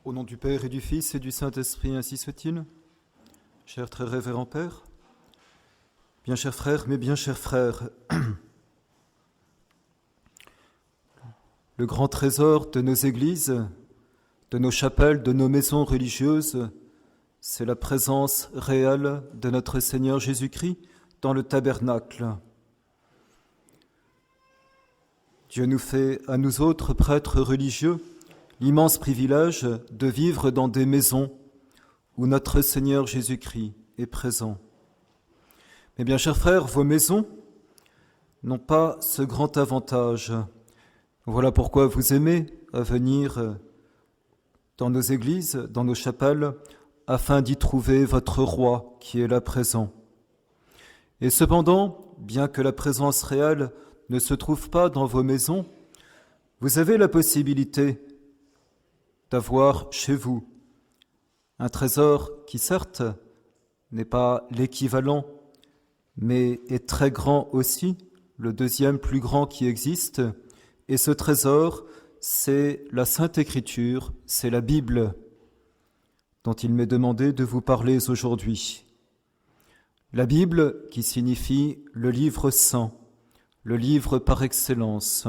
Au nom du Père et du Fils et du Saint-Esprit, ainsi soit-il. Cher très révérend Père, bien chers frères, mes bien chers frères, le grand trésor de nos églises, de nos chapelles, de nos maisons religieuses, c'est la présence réelle de notre Seigneur Jésus-Christ dans le tabernacle. Dieu nous fait, à nous autres prêtres religieux, l'immense privilège de vivre dans des maisons où notre Seigneur Jésus-Christ est présent. Mais bien chers frères, vos maisons n'ont pas ce grand avantage. Voilà pourquoi vous aimez à venir dans nos églises, dans nos chapelles, afin d'y trouver votre roi qui est là présent. Et cependant, bien que la présence réelle ne se trouve pas dans vos maisons, vous avez la possibilité d'avoir chez vous un trésor qui, certes, n'est pas l'équivalent, mais est très grand aussi, le deuxième plus grand qui existe. Et ce trésor, c'est la Sainte Écriture, c'est la Bible, dont il m'est demandé de vous parler aujourd'hui. La Bible qui signifie le livre saint, le livre par excellence.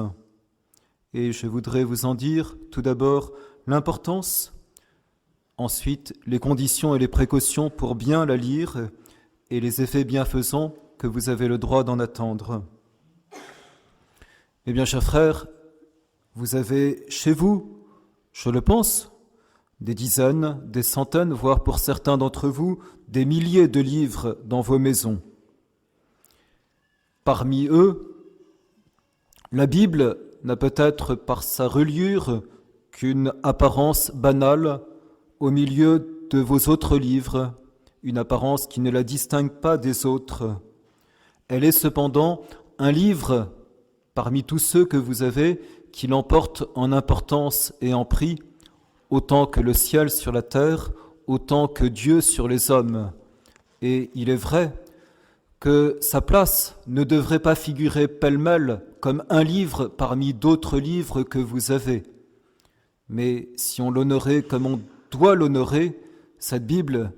Et je voudrais vous en dire tout d'abord l'importance, ensuite les conditions et les précautions pour bien la lire et les effets bienfaisants que vous avez le droit d'en attendre. Eh bien, chers frères, vous avez chez vous, je le pense, des dizaines, des centaines, voire pour certains d'entre vous, des milliers de livres dans vos maisons. Parmi eux, la Bible n'a peut-être par sa reliure qu'une apparence banale au milieu de vos autres livres, une apparence qui ne la distingue pas des autres. Elle est cependant un livre parmi tous ceux que vous avez qui l'emportent en importance et en prix, autant que le ciel sur la terre, autant que Dieu sur les hommes. Et il est vrai que sa place ne devrait pas figurer pêle-mêle comme un livre parmi d'autres livres que vous avez. Mais si on l'honorait comme on doit l'honorer, cette Bible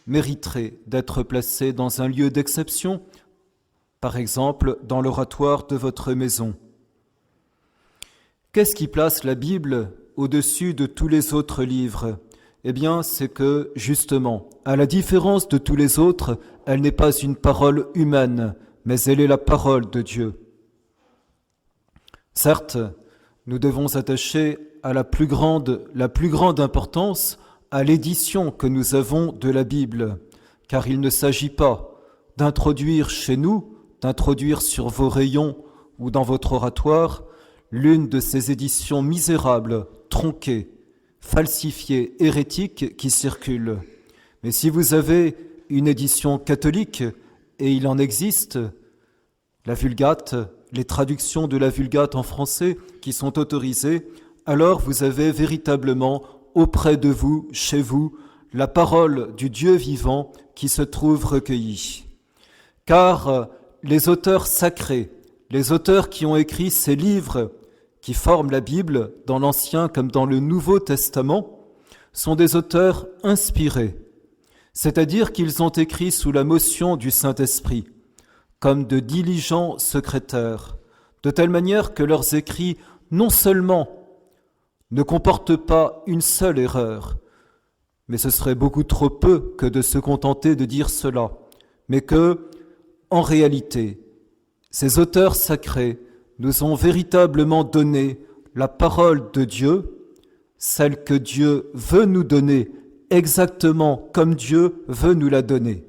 mériterait d'être placée dans un lieu d'exception, par exemple dans l'oratoire de votre maison. Qu'est-ce qui place la Bible au-dessus de tous les autres livres ? Eh bien, c'est que, justement, à la différence de tous les autres, elle n'est pas une parole humaine, mais elle est la parole de Dieu. Certes, nous devons attacher à la plus grande importance à l'édition que nous avons de la Bible, car il ne s'agit pas d'introduire chez nous, d'introduire sur vos rayons ou dans votre oratoire, l'une de ces éditions misérables, tronquées, falsifiées, hérétiques qui circulent. Mais si vous avez une édition catholique, et il en existe, la Vulgate, les traductions de la Vulgate en français qui sont autorisées, alors vous avez véritablement auprès de vous, chez vous, la parole du Dieu vivant qui se trouve recueillie. Car les auteurs sacrés, les auteurs qui ont écrit ces livres qui forment la Bible, dans l'Ancien comme dans le Nouveau Testament, sont des auteurs inspirés, c'est-à-dire qu'ils ont écrit sous la motion du Saint-Esprit, comme de diligents secrétaires, de telle manière que leurs écrits non seulement ne comportent pas une seule erreur, mais ce serait beaucoup trop peu que de se contenter de dire cela, mais que, en réalité, ces auteurs sacrés nous ont véritablement donné la parole de Dieu, celle que Dieu veut nous donner exactement comme Dieu veut nous la donner.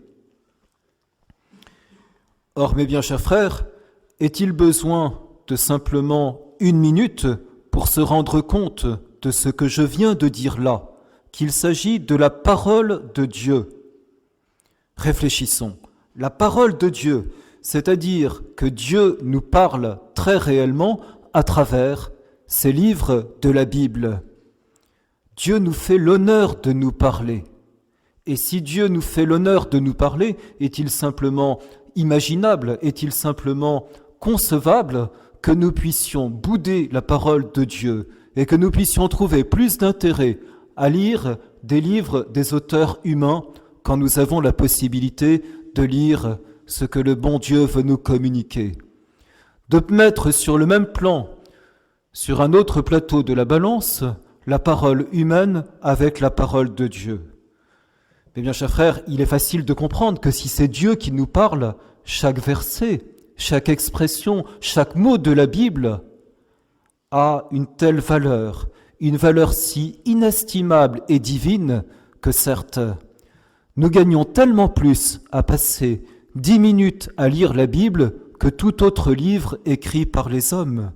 Or, mes bien chers frères, est-il besoin de simplement une minute pour se rendre compte de ce que je viens de dire là, qu'il s'agit de la parole de Dieu? Réfléchissons. La parole de Dieu, c'est-à-dire que Dieu nous parle très réellement à travers ces livres de la Bible. Dieu nous fait l'honneur de nous parler. Et si Dieu nous fait l'honneur de nous parler, est-il simplement imaginable, est-il simplement concevable que nous puissions bouder la parole de Dieu et que nous puissions trouver plus d'intérêt à lire des livres des auteurs humains quand nous avons la possibilité de lire ce que le bon Dieu veut nous communiquer. De mettre sur le même plan, sur un autre plateau de la balance, la parole humaine avec la parole de Dieu. Mais bien, chers frères, il est facile de comprendre que si c'est Dieu qui nous parle, chaque verset, chaque expression, chaque mot de la Bible a une telle valeur, une valeur si inestimable et divine que certes, nous gagnons tellement plus à passer 10 minutes à lire la Bible que tout autre livre écrit par les hommes.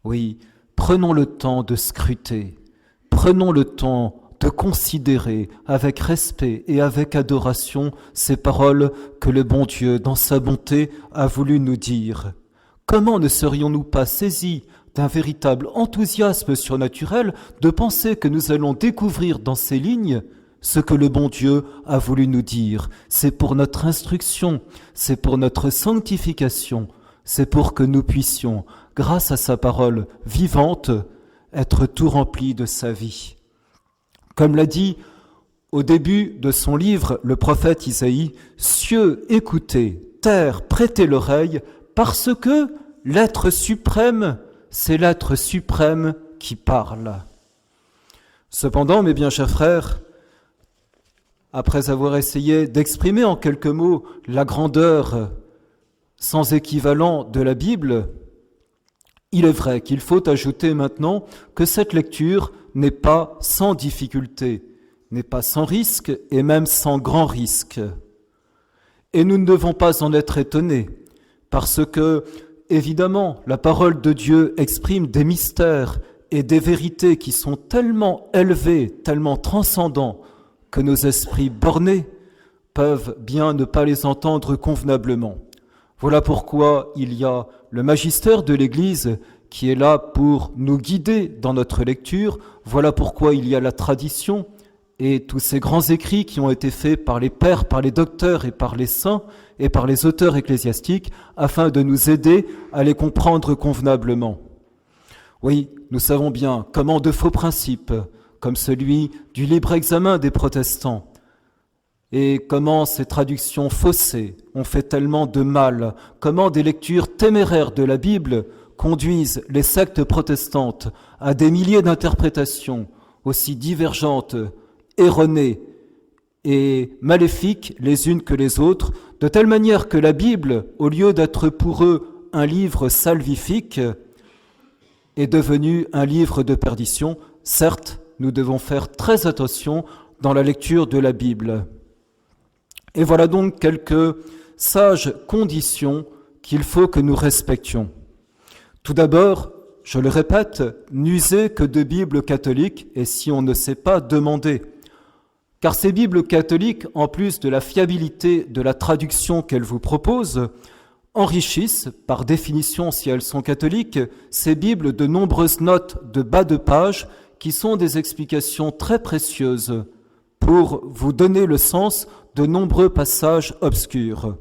Oui, prenons le temps de scruter, prenons le temps de considérer avec respect et avec adoration ces paroles que le bon Dieu, dans sa bonté, a voulu nous dire. Comment ne serions-nous pas saisis d'un véritable enthousiasme surnaturel de penser que nous allons découvrir dans ces lignes ce que le bon Dieu a voulu nous dire? C'est pour notre instruction, c'est pour notre sanctification, c'est pour que nous puissions, grâce à sa parole vivante, être tout remplis de sa vie. Comme l'a dit au début de son livre le prophète Isaïe, « Cieux, écoutez, terre, prêtez l'oreille, parce que l'être suprême, c'est l'être suprême qui parle. » Cependant, mes bien chers frères, après avoir essayé d'exprimer en quelques mots la grandeur sans équivalent de la Bible, il est vrai qu'il faut ajouter maintenant que cette lecture n'est pas sans difficulté, n'est pas sans risque et même sans grand risque. Et nous ne devons pas en être étonnés, parce que, évidemment, la parole de Dieu exprime des mystères et des vérités qui sont tellement élevés, tellement transcendants, que nos esprits bornés peuvent bien ne pas les entendre convenablement. Voilà pourquoi il y a le magistère de l'Église qui est là pour nous guider dans notre lecture. Voilà pourquoi il y a la tradition et tous ces grands écrits qui ont été faits par les pères, par les docteurs et par les saints et par les auteurs ecclésiastiques afin de nous aider à les comprendre convenablement. Oui, nous savons bien comment de faux principes, comme celui du libre examen des protestants, et comment ces traductions faussées ont fait tellement de mal, comment des lectures téméraires de la Bible conduisent les sectes protestantes à des milliers d'interprétations aussi divergentes, erronées et maléfiques les unes que les autres, de telle manière que la Bible, au lieu d'être pour eux un livre salvifique, est devenue un livre de perdition. Certes, nous devons faire très attention dans la lecture de la Bible. Et voilà donc quelques sages conditions qu'il faut que nous respections. Tout d'abord, je le répète, n'usez que de Bibles catholiques et si on ne sait pas, demandez. Car ces Bibles catholiques, en plus de la fiabilité de la traduction qu'elles vous proposent, enrichissent, par définition si elles sont catholiques, ces Bibles de nombreuses notes de bas de page qui sont des explications très précieuses pour vous donner le sens de nombreux passages obscurs.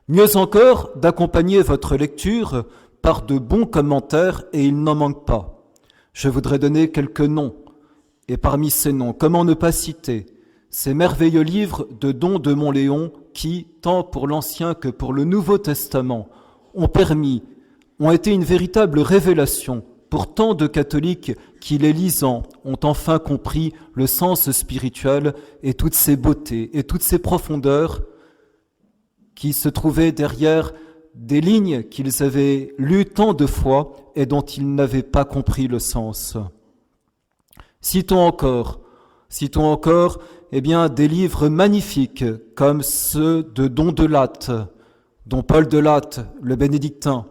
Mieux encore, d'accompagner votre lecture par de bons commentaires, et il n'en manque pas. Je voudrais donner quelques noms, et parmi ces noms, comment ne pas citer ces merveilleux livres de Don de Montléon qui, tant pour l'Ancien que pour le Nouveau Testament, ont été une véritable révélation pour tant de catholiques qui, les lisant, ont enfin compris le sens spirituel et toutes ces beautés et toutes ces profondeurs qui se trouvaient derrière des lignes qu'ils avaient lues tant de fois et dont ils n'avaient pas compris le sens. Citons encore, des livres magnifiques comme ceux de Don de Latte, dont Paul de Latte, le bénédictin,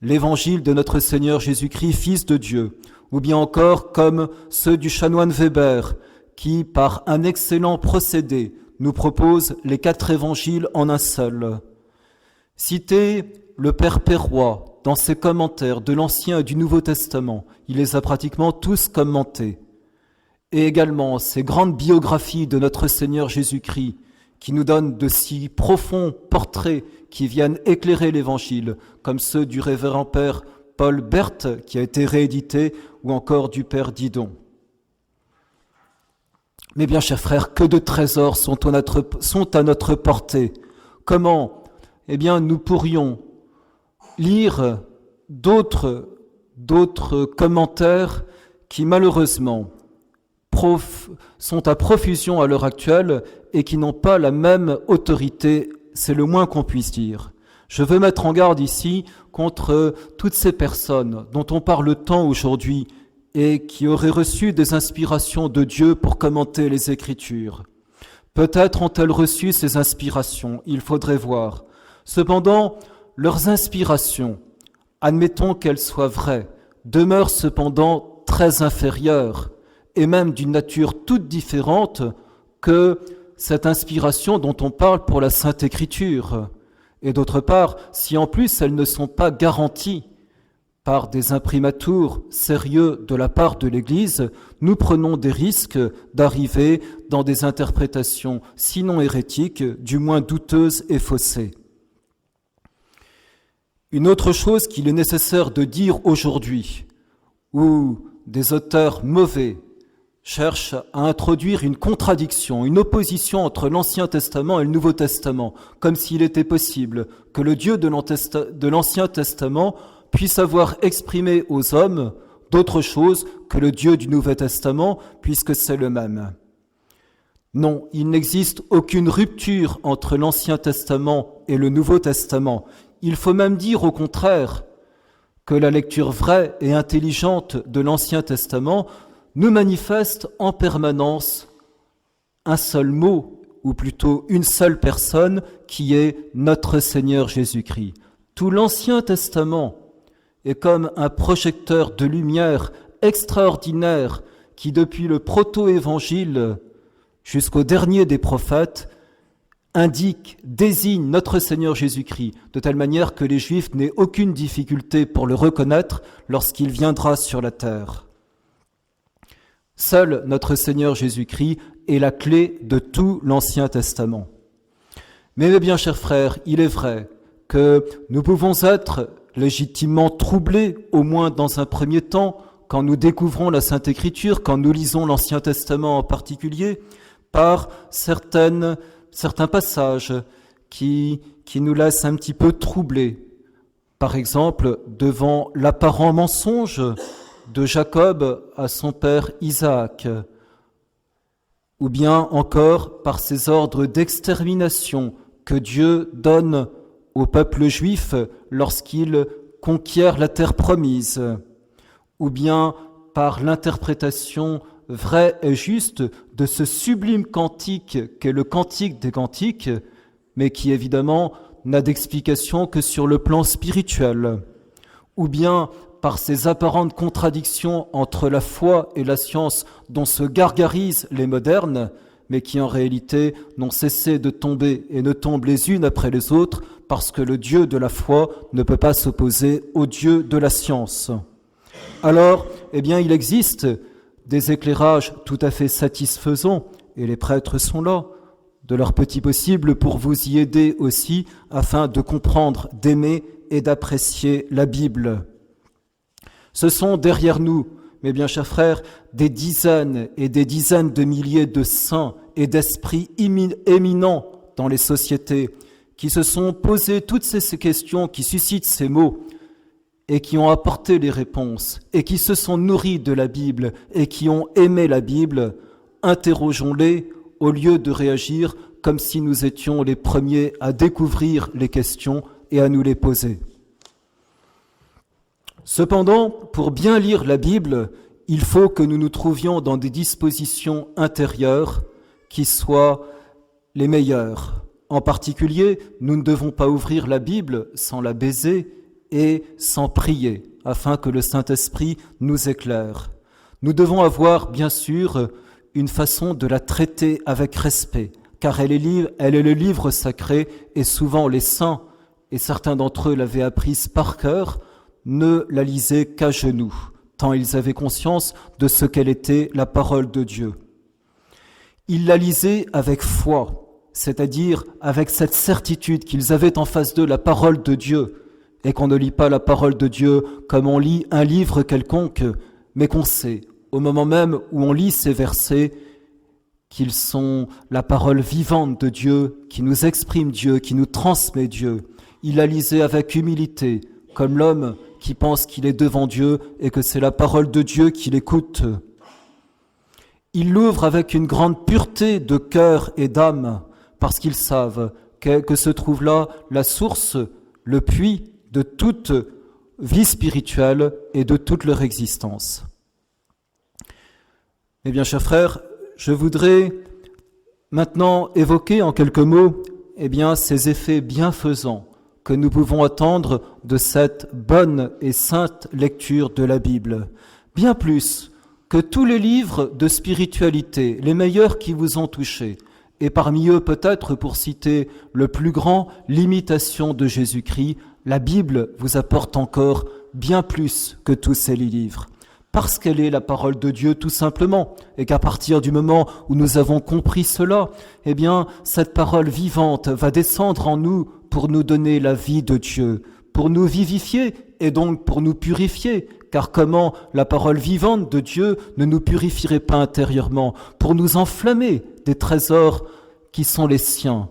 l'Évangile de notre Seigneur Jésus-Christ, Fils de Dieu, ou bien encore comme ceux du chanoine Weber, qui, par un excellent procédé, nous propose les 4 évangiles en un seul. Citez le Père Perrois dans ses commentaires de l'Ancien et du Nouveau Testament. Il les a pratiquement tous commentés. Et également ces grandes biographies de notre Seigneur Jésus-Christ qui nous donnent de si profonds portraits qui viennent éclairer l'Évangile, comme ceux du révérend Père Paul Berthe qui a été réédité, ou encore du Père Didon. Mes bien chers frères, que de trésors sont à notre portée. Comment? Eh bien, nous pourrions lire d'autres commentaires qui malheureusement sont à profusion à l'heure actuelle et qui n'ont pas la même autorité, c'est le moins qu'on puisse dire. Je veux mettre en garde ici contre toutes ces personnes dont on parle tant aujourd'hui et qui auraient reçu des inspirations de Dieu pour commenter les Écritures. Peut-être ont-elles reçu ces inspirations, il faudrait voir. Cependant, leurs inspirations, admettons qu'elles soient vraies, demeurent cependant très inférieures et même d'une nature toute différente que cette inspiration dont on parle pour la Sainte Écriture. Et d'autre part, si en plus elles ne sont pas garanties par des imprimaturs sérieux de la part de l'Église, nous prenons des risques d'arriver dans des interprétations sinon hérétiques, du moins douteuses et faussées. Une autre chose qu'il est nécessaire de dire aujourd'hui, où des auteurs mauvais cherchent à introduire une contradiction, une opposition entre l'Ancien Testament et le Nouveau Testament, comme s'il était possible que le Dieu de l'Ancien Testament puisse avoir exprimé aux hommes d'autres choses que le Dieu du Nouveau Testament, puisque c'est le même. Non, il n'existe aucune rupture entre l'Ancien Testament et le Nouveau Testament. Il faut même dire au contraire que la lecture vraie et intelligente de l'Ancien Testament nous manifeste en permanence un seul mot, ou plutôt une seule personne, qui est notre Seigneur Jésus-Christ. Tout l'Ancien Testament est comme un projecteur de lumière extraordinaire qui, depuis le proto-évangile jusqu'au dernier des prophètes, désigne notre Seigneur Jésus-Christ, de telle manière que les Juifs n'aient aucune difficulté pour le reconnaître lorsqu'il viendra sur la terre. Seul notre Seigneur Jésus-Christ est la clé de tout l'Ancien Testament. Mais mes bien chers frères, il est vrai que nous pouvons être légitimement troublés, au moins dans un premier temps, quand nous découvrons la Sainte Écriture, quand nous lisons l'Ancien Testament en particulier, par certains passages qui nous laissent un petit peu troublés. Par exemple, devant l'apparent mensonge de Jacob à son père Isaac, ou bien encore par ces ordres d'extermination que Dieu donne au peuple juif lorsqu'il conquiert la terre promise, ou bien par l'interprétation vraie et juste de ce sublime cantique qu'est le Cantique des Cantiques, mais qui évidemment n'a d'explication que sur le plan spirituel, ou bien par ces apparentes contradictions entre la foi et la science dont se gargarisent les modernes, mais qui en réalité n'ont cessé de tomber et ne tombent les unes après les autres, parce que le Dieu de la foi ne peut pas s'opposer au Dieu de la science. Alors, il existe des éclairages tout à fait satisfaisants, et les prêtres sont là, de leur petit possible pour vous y aider aussi, afin de comprendre, d'aimer et d'apprécier la Bible. Ce sont derrière nous, mes bien chers frères, des dizaines et des dizaines de milliers de saints et d'esprits éminents dans les sociétés qui se sont posés toutes ces questions qui suscitent ces mots et qui ont apporté les réponses et qui se sont nourris de la Bible et qui ont aimé la Bible. Interrogeons-les au lieu de réagir comme si nous étions les premiers à découvrir les questions et à nous les poser. Cependant, pour bien lire la Bible, il faut que nous nous trouvions dans des dispositions intérieures qui soient les meilleures. En particulier, nous ne devons pas ouvrir la Bible sans la baiser et sans prier, afin que le Saint-Esprit nous éclaire. Nous devons avoir, bien sûr, une façon de la traiter avec respect, car elle est le livre sacré, et souvent les saints, et certains d'entre eux l'avaient apprise par cœur, ne la lisaient qu'à genoux, tant ils avaient conscience de ce qu'elle était la parole de Dieu. Ils la lisaient avec foi, c'est-à-dire avec cette certitude qu'ils avaient en face d'eux la parole de Dieu, et qu'on ne lit pas la parole de Dieu comme on lit un livre quelconque, mais qu'on sait, au moment même où on lit ces versets, qu'ils sont la parole vivante de Dieu, qui nous exprime Dieu, qui nous transmet Dieu. Il la lisait avec humilité, comme l'homme qui pense qu'il est devant Dieu et que c'est la parole de Dieu qu'il écoute. Ils l'ouvrent avec une grande pureté de cœur et d'âme, parce qu'ils savent que se trouve là la source, le puits de toute vie spirituelle et de toute leur existence. Eh bien, chers frères, je voudrais maintenant évoquer en quelques mots ces effets bienfaisants que nous pouvons attendre de cette bonne et sainte lecture de la Bible. Bien plus que tous les livres de spiritualité, les meilleurs qui vous ont touché, et parmi eux peut-être pour citer le plus grand, l'imitation de Jésus-Christ, la Bible vous apporte encore bien plus que tous ces livres. Parce qu'elle est la parole de Dieu tout simplement, et qu'à partir du moment où nous avons compris cela, cette parole vivante va descendre en nous pour nous donner la vie de Dieu, pour nous vivifier et donc pour nous purifier. Car comment la parole vivante de Dieu ne nous purifierait pas intérieurement, pour nous enflammer des trésors qui sont les siens,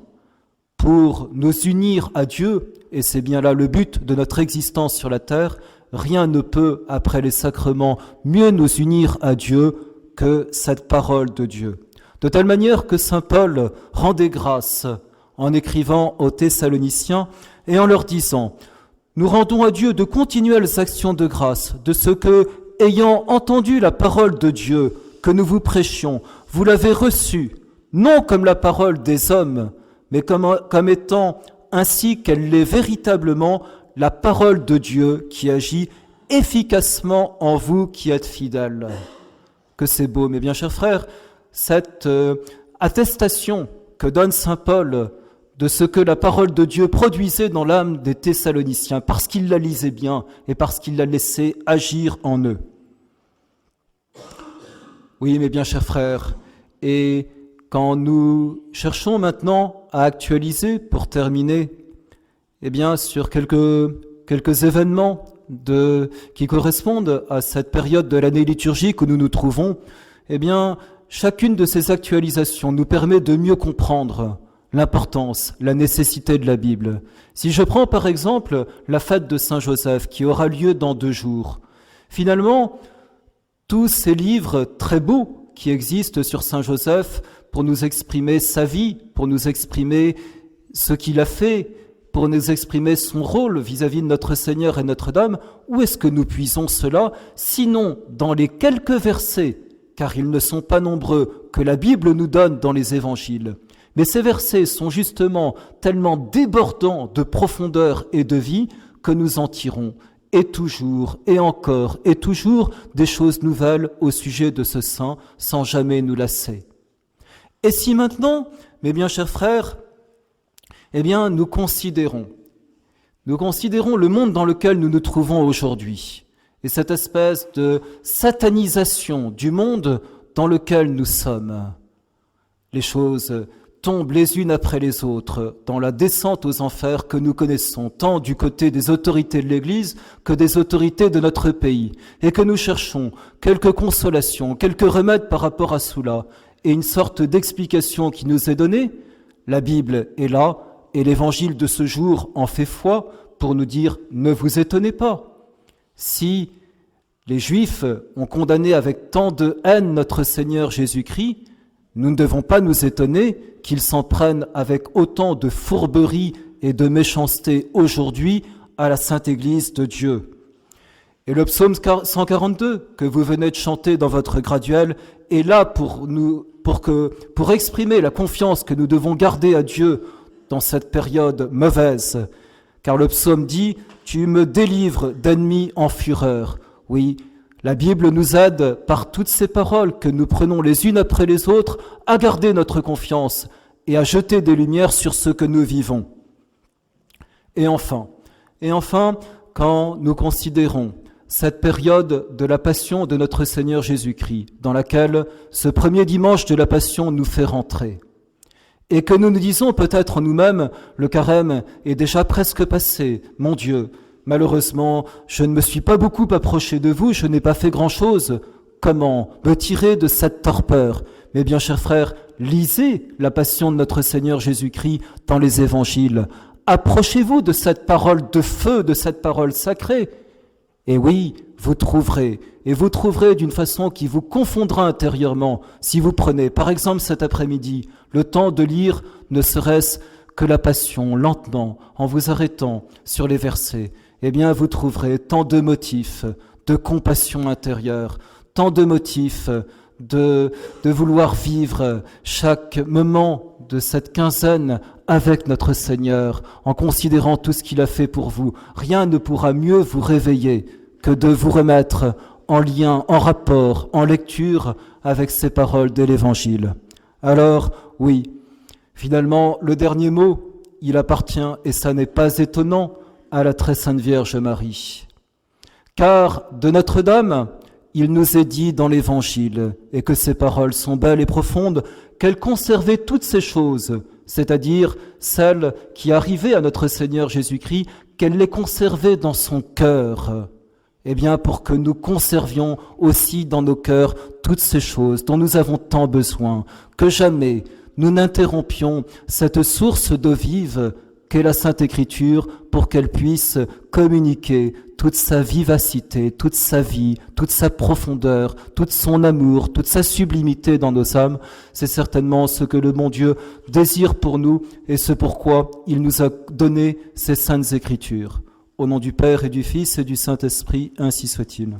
pour nous unir à Dieu, et c'est bien là le but de notre existence sur la terre. Rien ne peut, après les sacrements, mieux nous unir à Dieu que cette parole de Dieu. De telle manière que saint Paul rendait grâce en écrivant aux Thessaloniciens et en leur disant « Nous rendons à Dieu de continuelles actions de grâce, de ce que, ayant entendu la parole de Dieu que nous vous prêchions, vous l'avez reçue, non comme la parole des hommes, mais comme étant ainsi qu'elle l'est véritablement, la parole de Dieu qui agit efficacement en vous qui êtes fidèles. » Que c'est beau, mes bien chers frères, cette attestation que donne saint Paul de ce que la parole de Dieu produisait dans l'âme des Thessaloniciens, parce qu'il la lisait bien et parce qu'il la laissait agir en eux. Oui, mes bien chers frères, et quand nous cherchons maintenant à actualiser, pour terminer, sur quelques événements qui correspondent à cette période de l'année liturgique où nous nous trouvons, chacune de ces actualisations nous permet de mieux comprendre l'importance, la nécessité de la Bible. Si je prends par exemple la fête de Saint-Joseph qui aura lieu dans 2 jours, finalement, tous ces livres très beaux qui existent sur Saint-Joseph pour nous exprimer sa vie, pour nous exprimer ce qu'il a fait, pour nous exprimer son rôle vis-à-vis de notre Seigneur et Notre-Dame, où est-ce que nous puisons cela, sinon dans les quelques versets, car ils ne sont pas nombreux, que la Bible nous donne dans les évangiles. Mais ces versets sont justement tellement débordants de profondeur et de vie que nous en tirons, et toujours, et encore, et toujours, des choses nouvelles au sujet de ce saint, sans jamais nous lasser. Et si maintenant, mes bien chers frères, nous considérons le monde dans lequel nous nous trouvons aujourd'hui, et cette espèce de satanisation du monde dans lequel nous sommes. Les choses tombent les unes après les autres dans la descente aux enfers que nous connaissons, tant du côté des autorités de l'Église que des autorités de notre pays, et que nous cherchons quelques consolations, quelques remèdes par rapport à cela, et une sorte d'explication qui nous est donnée. La Bible est là, et l'évangile de ce jour en fait foi pour nous dire « Ne vous étonnez pas ». Si les Juifs ont condamné avec tant de haine notre Seigneur Jésus-Christ, nous ne devons pas nous étonner qu'ils s'en prennent avec autant de fourberie et de méchanceté aujourd'hui à la Sainte Église de Dieu. Et le psaume 142 que vous venez de chanter dans votre graduel est là pour exprimer la confiance que nous devons garder à Dieu dans cette période mauvaise. Car le psaume dit « Tu me délivres d'ennemis en fureur ». Oui, la Bible nous aide par toutes ces paroles que nous prenons les unes après les autres à garder notre confiance et à jeter des lumières sur ce que nous vivons. Et enfin, quand nous considérons cette période de la passion de notre Seigneur Jésus-Christ, dans laquelle ce premier dimanche de la passion nous fait rentrer, et que nous nous disons peut-être en nous-mêmes, le carême est déjà presque passé, mon Dieu, malheureusement, je ne me suis pas beaucoup approché de vous, je n'ai pas fait grand-chose. Comment me tirer de cette torpeur ? Mais bien, chers frères, lisez la passion de notre Seigneur Jésus-Christ dans les évangiles. Approchez-vous de cette parole de feu, de cette parole sacrée. Et oui, vous trouverez d'une façon qui vous confondra intérieurement si vous prenez, par exemple cet après-midi, le temps de lire ne serait-ce que la Passion, lentement, en vous arrêtant sur les versets. Eh bien, vous trouverez tant de motifs de compassion intérieure, tant de motifs de vouloir vivre chaque moment de cette quinzaine avec notre Seigneur, en considérant tout ce qu'il a fait pour vous. Rien ne pourra mieux vous réveiller que de vous remettre en lien, en rapport, en lecture avec ces paroles de l'Évangile. Alors, oui, finalement, le dernier mot, il appartient, et ça n'est pas étonnant, à la très sainte Vierge Marie. Car de Notre-Dame, il nous est dit dans l'Évangile, et que ces paroles sont belles et profondes, qu'elle conservait toutes ces choses, c'est-à-dire celles qui arrivaient à notre Seigneur Jésus-Christ, qu'elle les conservait dans son cœur. Eh bien, pour que nous conservions aussi dans nos cœurs toutes ces choses dont nous avons tant besoin, que jamais nous n'interrompions cette source d'eau vive qu'est la Sainte Écriture pour qu'elle puisse communiquer toute sa vivacité, toute sa vie, toute sa profondeur, tout son amour, toute sa sublimité dans nos âmes. C'est certainement ce que le bon Dieu désire pour nous et c'est pourquoi il nous a donné ces saintes Écritures. Au nom du Père et du Fils et du Saint-Esprit, ainsi soit-il.